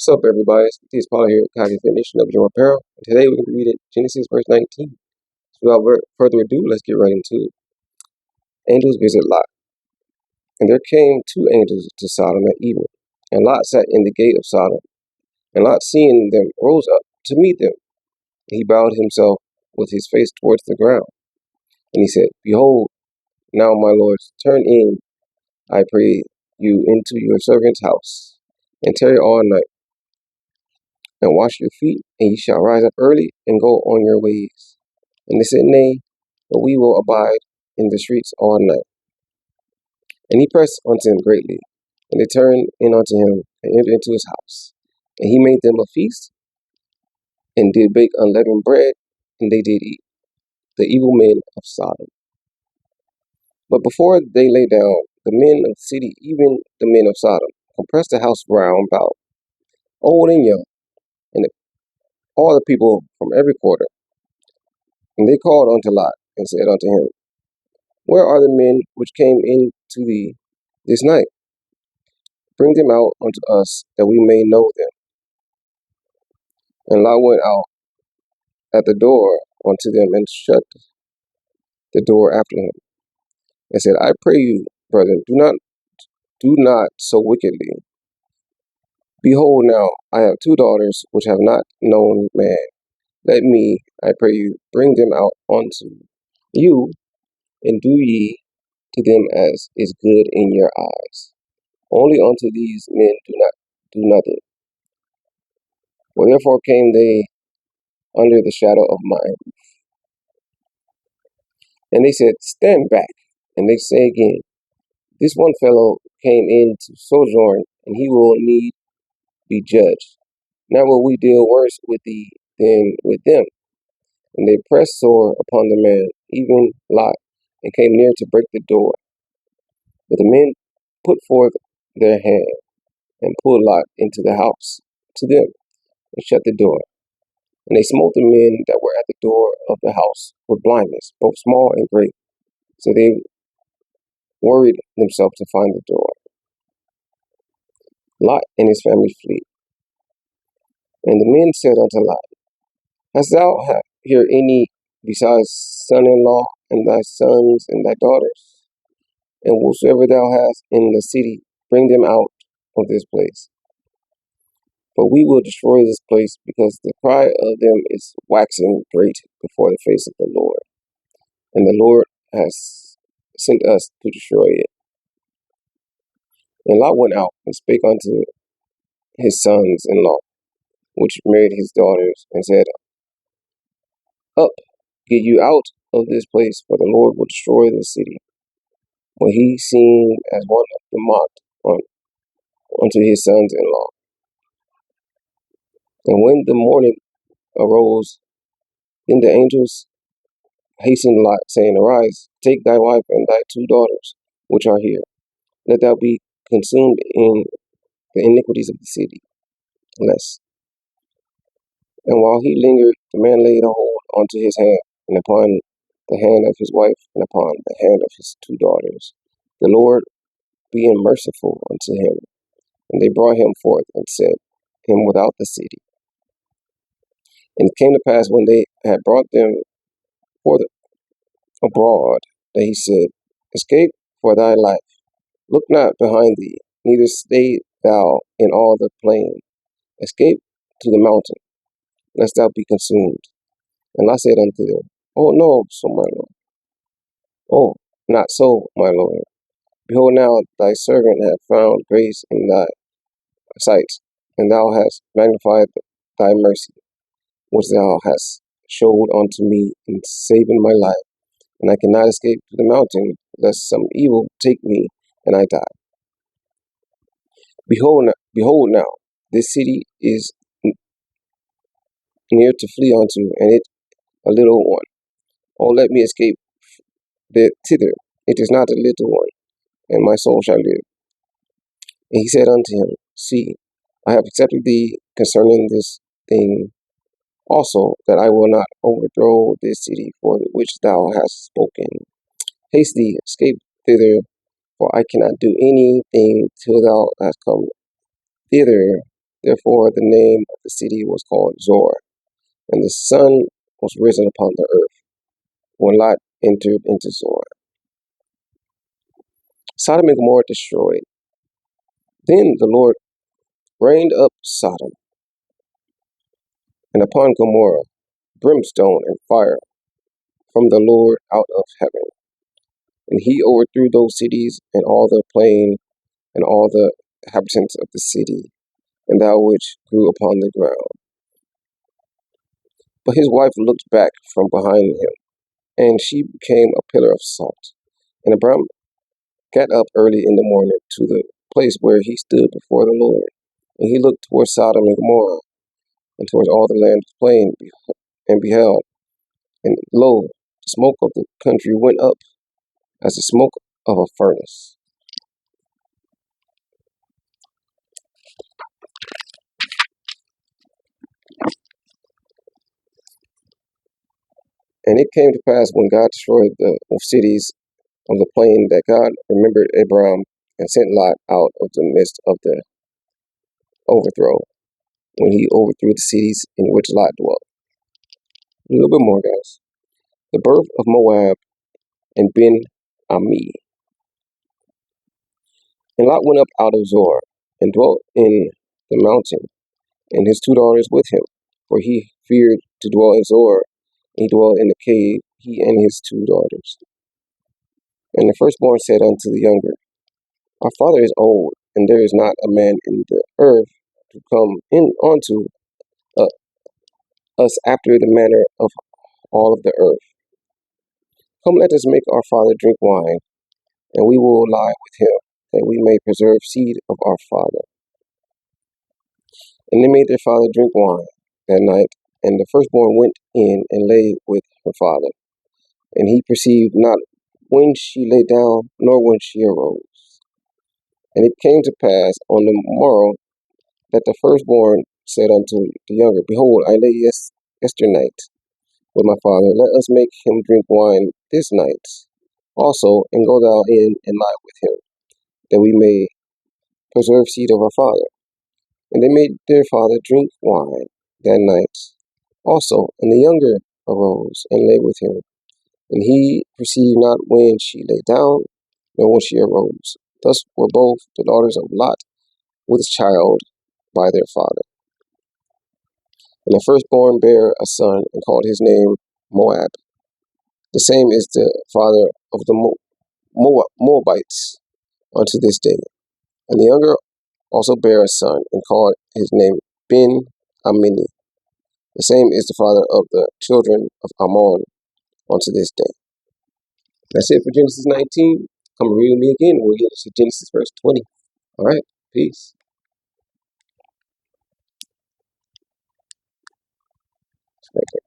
What's up, everybody? It's Matthias here at Cognitive Fitness of Joe Apparel. And today we're going to read it, Genesis verse 19. So without further ado, let's get right into it. Angels visit Lot. And there came two angels to Sodom at evening, and Lot sat in the gate of Sodom. And Lot, seeing them, rose up to meet them. And he bowed himself with his face towards the ground. And he said, Behold, now, my lords, turn in, I pray you, into your servant's house, and tarry all night, and wash your feet, and ye shall rise up early, and go on your ways. And they said, Nay, but we will abide in the streets all night. And he pressed unto them greatly, and they turned in unto him, and entered into his house. And he made them a feast, and did bake unleavened bread, and they did eat, the evil men of Sodom. But before they lay down, the men of the city, even the men of Sodom, compressed the house round about, old and young, and all the people from every quarter. And they called unto Lot, and said unto him, Where are the men which came in to thee this night? Bring them out unto us, that we may know them. And Lot went out at the door unto them, and shut the door after him, and said, I pray you, brethren, do not so wickedly. Behold, now I have two daughters which have not known man. Let me, I pray you, bring them out unto you, and do ye to them as is good in your eyes. Only unto these men do nothing. For therefore came they under the shadow of mine. And they said, Stand back. And they say again, This one fellow came in to sojourn, and he will need be judged. Now will we deal worse with thee than with them. And they pressed sore upon the man, even Lot, and came near to break the door. But the men put forth their hand, and pulled Lot into the house to them, and shut the door. And they smote the men that were at the door of the house with blindness, both small and great. So they worried themselves to find the door. Lot and his family fled. And the men said unto Lot, Hast thou here any besides son-in-law, and thy sons and thy daughters? And whosoever thou hast in the city, bring them out of this place. For we will destroy this place, because the cry of them is waxing great before the face of the Lord. And the Lord has sent us to destroy it. And Lot went out and spake unto his sons-in-law, which married his daughters, and said, Up, get you out of this place, for the Lord will destroy the city. But he seemed as one of the mocked unto his sons-in-law. And when the morning arose, then the angels hastened Lot, saying, Arise, take thy wife and thy two daughters, which are here. Let thou be consumed in the iniquities of the city. Less. And while he lingered, the man laid a hold onto his hand, and upon the hand of his wife, and upon the hand of his two daughters, the Lord being merciful unto him. And they brought him forth, and set him without the city. And it came to pass, when they had brought them forth abroad, that he said, Escape for thy life. Look not behind thee, neither stay thou in all the plain. Escape to the mountain, lest thou be consumed. And I said unto them, Oh, no, so my Lord. Oh, not so, my Lord. Behold, now thy servant hath found grace in thy sight, and thou hast magnified thy mercy, which thou hast showed unto me in saving my life. And I cannot escape to the mountain, lest some evil take me, and I die. Behold now, this city is near to flee unto, and it a little one. Oh, let me escape thither. It is not a little one, and my soul shall live. And he said unto him, See, I have accepted thee concerning this thing also, that I will not overthrow this city for which thou hast spoken. Haste thee, escape thither, for I cannot do anything till thou hast come thither Therefore the name of the city was called Zor, and the sun was risen upon the earth when Lot entered into Zor. Sodom and Gomorrah destroyed. Then the Lord rained up Sodom, and upon Gomorrah brimstone and fire from the Lord out of heaven. And he overthrew those cities and all the plain and all the inhabitants of the city, and that which grew upon the ground. But his wife looked back from behind him, and she became a pillar of salt. And Abram got up early in the morning to the place where he stood before the Lord. And he looked towards Sodom and Gomorrah, and towards all the land of the plain, and beheld, and lo, the smoke of the country went up as the smoke of a furnace. And it came to pass when God destroyed the cities of the plain that God remembered Abram and sent Lot out of the midst of the overthrow, when he overthrew the cities in which Lot dwelt. A little bit more, guys. The birth of Moab and Ben Ami. And Lot went up out of Zor and dwelt in the mountain, and his 2 daughters with him, for he feared to dwell in Zor. He dwelt in the cave, he and his 2 daughters. And the firstborn said unto the younger, Our father is old, and there is not a man in the earth to come in unto us after the manner of all of the earth. Come, let us make our father drink wine, and we will lie with him, that we may preserve seed of our father. And they made their father drink wine that night, and the firstborn went in and lay with her father. And he perceived not when she lay down, nor when she arose. And it came to pass on the morrow that the firstborn said unto the younger, Behold, I lay yesternight with my father. Let us make him drink wine this night also, and go thou in and lie with him, that we may preserve seed of our father. And they made their father drink wine that night also, and the younger arose and lay with him. And he perceived not when she lay down, nor when she arose. Thus were both the daughters of Lot with child by their father. And the firstborn bare a son, and called his name Moab. The same is the father of the Moabites unto this day. And the younger also bare a son, and called his name Ben Amini. The same is the father of the children of Ammon unto this day. That's it for Genesis 19. Come read with me again. We'll get to Genesis verse 20. All right. Peace. Right there.